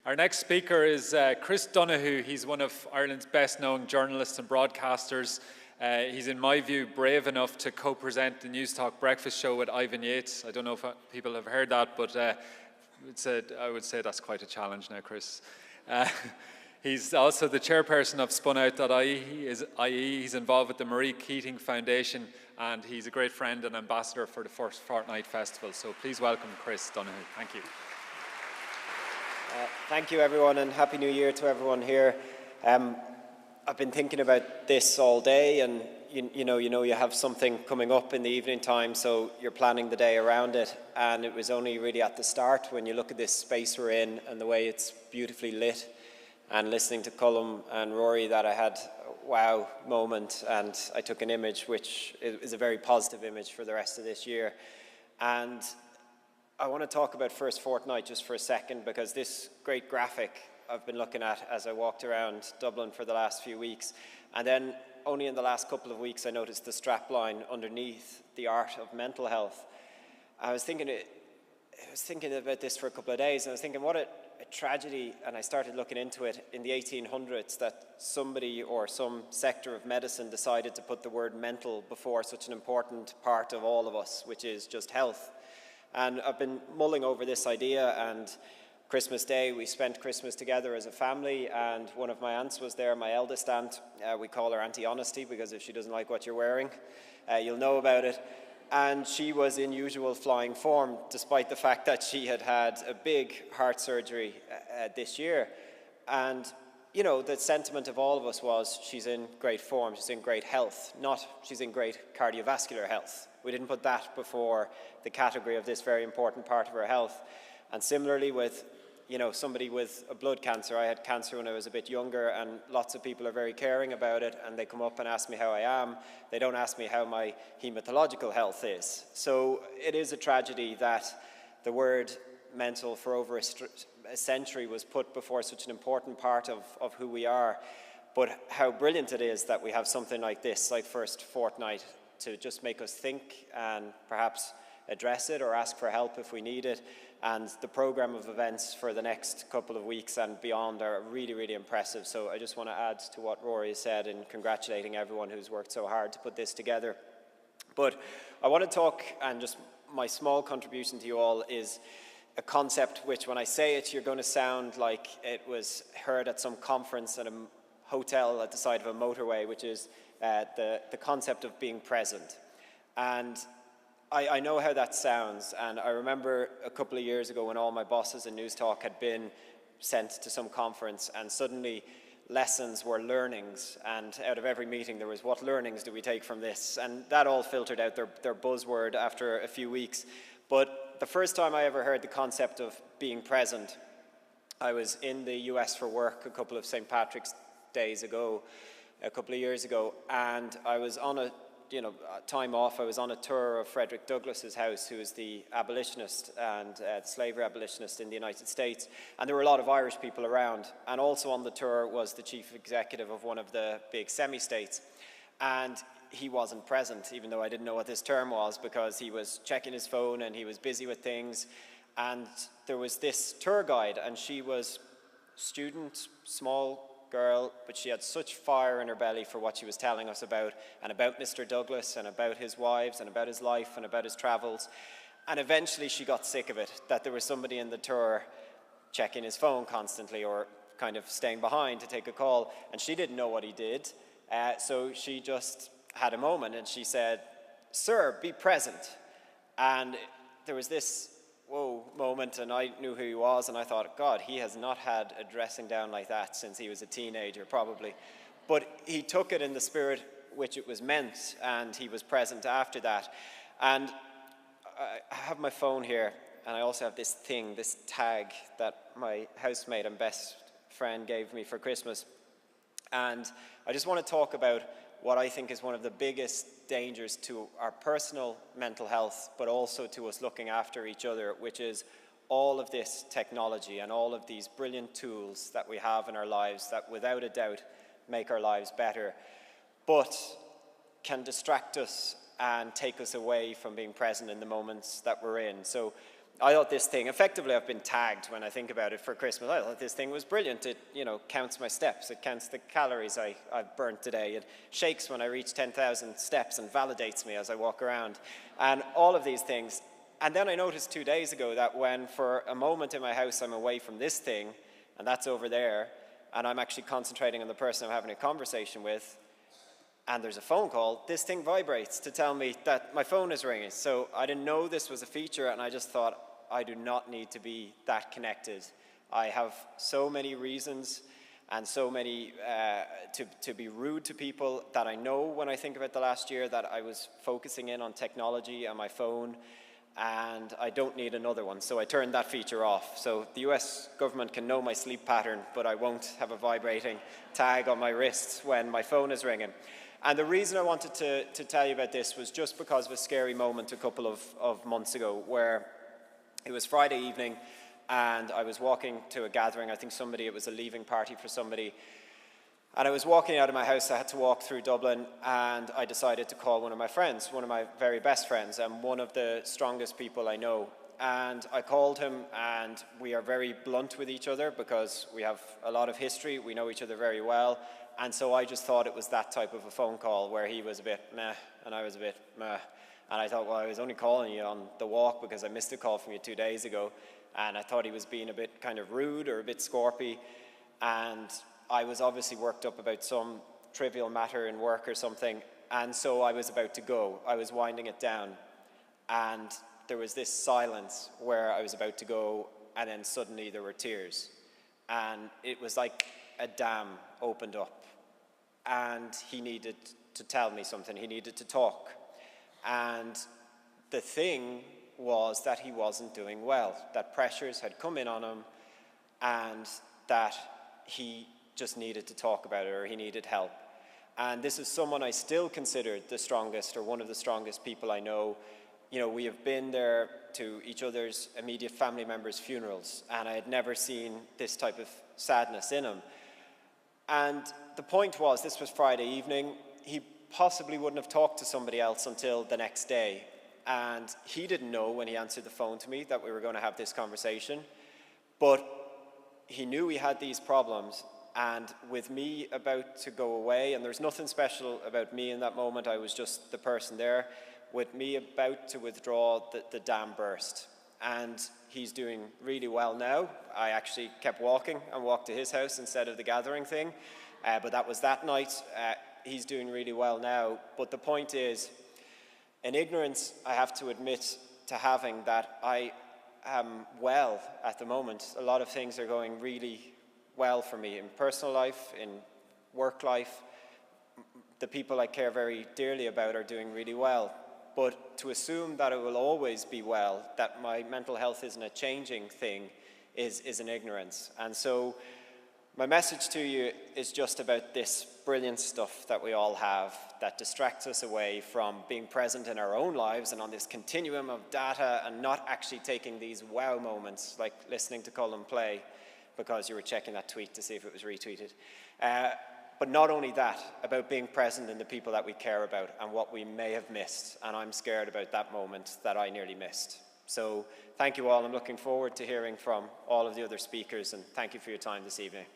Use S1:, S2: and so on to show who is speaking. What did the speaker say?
S1: Our next speaker is Chris Donoghue. He's one of Ireland's best-known journalists and broadcasters. He's, in my view, brave enough to co-present the News Talk breakfast show with Ivan Yates. I don't know if people have heard that, but I would say that's quite a challenge now, Chris. He's also the chairperson of spunout.ie. He's involved with the Marie Keating Foundation, and he's a great friend and ambassador for the First Fortnight Festival. So please welcome Chris Donoghue. Thank you.
S2: Thank you, everyone, and Happy New Year to everyone here. I've been thinking about this all day, and you have something coming up in the evening time, so you're planning the day around it. And it was only really at the start, when you look at this space we're in and the way it's beautifully lit, and listening to Colm and Rory, that I had a wow moment, and I took an image which is a very positive image for the rest of this year. And I want to talk about First Fortnight just for a second, because this great graphic I've been looking at as I walked around Dublin for the last few weeks, and then only in the last couple of weeks I noticed the strapline underneath, the art of mental health. I was thinking about this for a couple of days, and I was thinking what a tragedy, and I started looking into it in the 1800s, that somebody or some sector of medicine decided to put the word mental before such an important part of all of us, which is just health. And I've been mulling over this idea, and Christmas Day, we spent Christmas together as a family, and one of my aunts was there, my eldest aunt. We call her Auntie Honesty, because if she doesn't like what you're wearing, you'll know about it. And she was in usual flying form, despite the fact that she had had a big heart surgery this year. And, you know, the sentiment of all of us was, she's in great form, she's in great health, not she's in great cardiovascular health. We didn't put that before the category of this very important part of our health. And similarly with, somebody with a blood cancer. I had cancer when I was a bit younger, and lots of people are very caring about it, and they come up and ask me how I am. They don't ask me how my hematological health is. So it is a tragedy that the word mental for over a century was put before such an important part of who we are. But how brilliant it is that we have something like this, like First Fortnight, to just make us think and perhaps address it or ask for help if we need it. And the program of events for the next couple of weeks and beyond are really, really impressive. So I just want to add to what Rory has said in congratulating everyone who's worked so hard to put this together. But I want to talk, and just my small contribution to you all is a concept which, when I say it, you're going to sound like it was heard at some conference at a hotel at the side of a motorway, which is the concept of being present. And I know how that sounds, and I remember a couple of years ago when all my bosses in News Talk had been sent to some conference, and suddenly lessons were learnings, and out of every meeting there was, what learnings do we take from this? And that all filtered out their buzzword after a few weeks. But the first time I ever heard the concept of being present, I was in the US for work a couple of St. Patrick's days ago, a couple of years ago, and I was on a time off. I was on a tour of Frederick Douglass's house, who is the abolitionist and slavery abolitionist in the United States, and there were a lot of Irish people around. And also on the tour was the chief executive of one of the big semi-states, and he wasn't present, even though I didn't know what this term was, because he was checking his phone and he was busy with things. And there was this tour guide, and she was student, small girl, but she had such fire in her belly for what she was telling us about, and about Mr. Douglas, and about his wives, and about his life, and about his travels. And eventually she got sick of it, that there was somebody in the tour checking his phone constantly, or kind of staying behind to take a call, and she didn't know what he did. So she just had a moment, and she said, "Sir, be present." And there was this whoa moment, and I knew who he was, and I thought, God, he has not had a dressing down like that since he was a teenager, probably. But he took it in the spirit which it was meant, and he was present after that. And I have my phone here, and I also have this tag that my housemate and best friend gave me for Christmas. And I just want to talk about what I think is one of the biggest dangers to our personal mental health, but also to us looking after each other, which is all of this technology and all of these brilliant tools that we have in our lives that without a doubt make our lives better, but can distract us and take us away from being present in the moments that we're in. So I thought this thing, effectively I've been tagged when I think about it for Christmas. I thought this thing was brilliant. It, counts my steps. It counts the calories I've burnt today. It shakes when I reach 10,000 steps and validates me as I walk around. And all of these things. And then I noticed 2 days ago that when for a moment in my house I'm away from this thing, and that's over there, and I'm actually concentrating on the person I'm having a conversation with, and there's a phone call, this thing vibrates to tell me that my phone is ringing. So I didn't know this was a feature, and I just thought, I do not need to be that connected. I have so many reasons and so many to be rude to people that I know when I think about the last year that I was focusing in on technology and my phone, and I don't need another one. So I turned that feature off. So the US government can know my sleep pattern, but I won't have a vibrating tag on my wrist when my phone is ringing. And the reason I wanted to tell you about this was just because of a scary moment a couple of months ago where it was Friday evening and I was walking to a gathering. I think it was a leaving party for somebody. And I was walking out of my house. I had to walk through Dublin, and I decided to call one of my friends, one of my very best friends, and one of the strongest people I know. And I called him, and we are very blunt with each other because we have a lot of history. We know each other very well. And so I just thought it was that type of a phone call where he was a bit meh, and I was a bit meh. And I thought, well, I was only calling you on the walk because I missed a call from you 2 days ago. And I thought he was being a bit kind of rude or a bit scorpy. And I was obviously worked up about some trivial matter in work or something. And so I was about to go. I was winding it down. And there was this silence where I was about to go, and then suddenly there were tears. And it was like a dam opened up. And he needed to tell me something. He needed to talk. And the thing was that he wasn't doing well, that pressures had come in on him, and that he just needed to talk about it, or he needed help. And this is someone I still consider the strongest, or one of the strongest people I know. We have been there to each other's immediate family members' funerals, and I had never seen this type of sadness in him. And the point was, this was Friday evening. He possibly wouldn't have talked to somebody else until the next day. And he didn't know when he answered the phone to me that we were going to have this conversation. But he knew he had these problems. And with me about to go away, and there's nothing special about me in that moment, I was just the person there. With me about to withdraw, the dam burst. And he's doing really well now. I actually kept walking and walked to his house instead of the gathering thing. But that was that night. He's doing really well now. But the point is, an ignorance I have to admit to having that I am well at the moment. A lot of things are going really well for me in personal life, in work life. The people I care very dearly about are doing really well. But to assume that it will always be well, that my mental health isn't a changing thing, is an ignorance. And so my message to you is just about this brilliant stuff that we all have that distracts us away from being present in our own lives and on this continuum of data, and not actually taking these wow moments like listening to Colin play because you were checking that tweet to see if it was retweeted. But not only that, about being present in the people that we care about and what we may have missed. And I'm scared about that moment that I nearly missed. So thank you all. I'm looking forward to hearing from all of the other speakers, and thank you for your time this evening.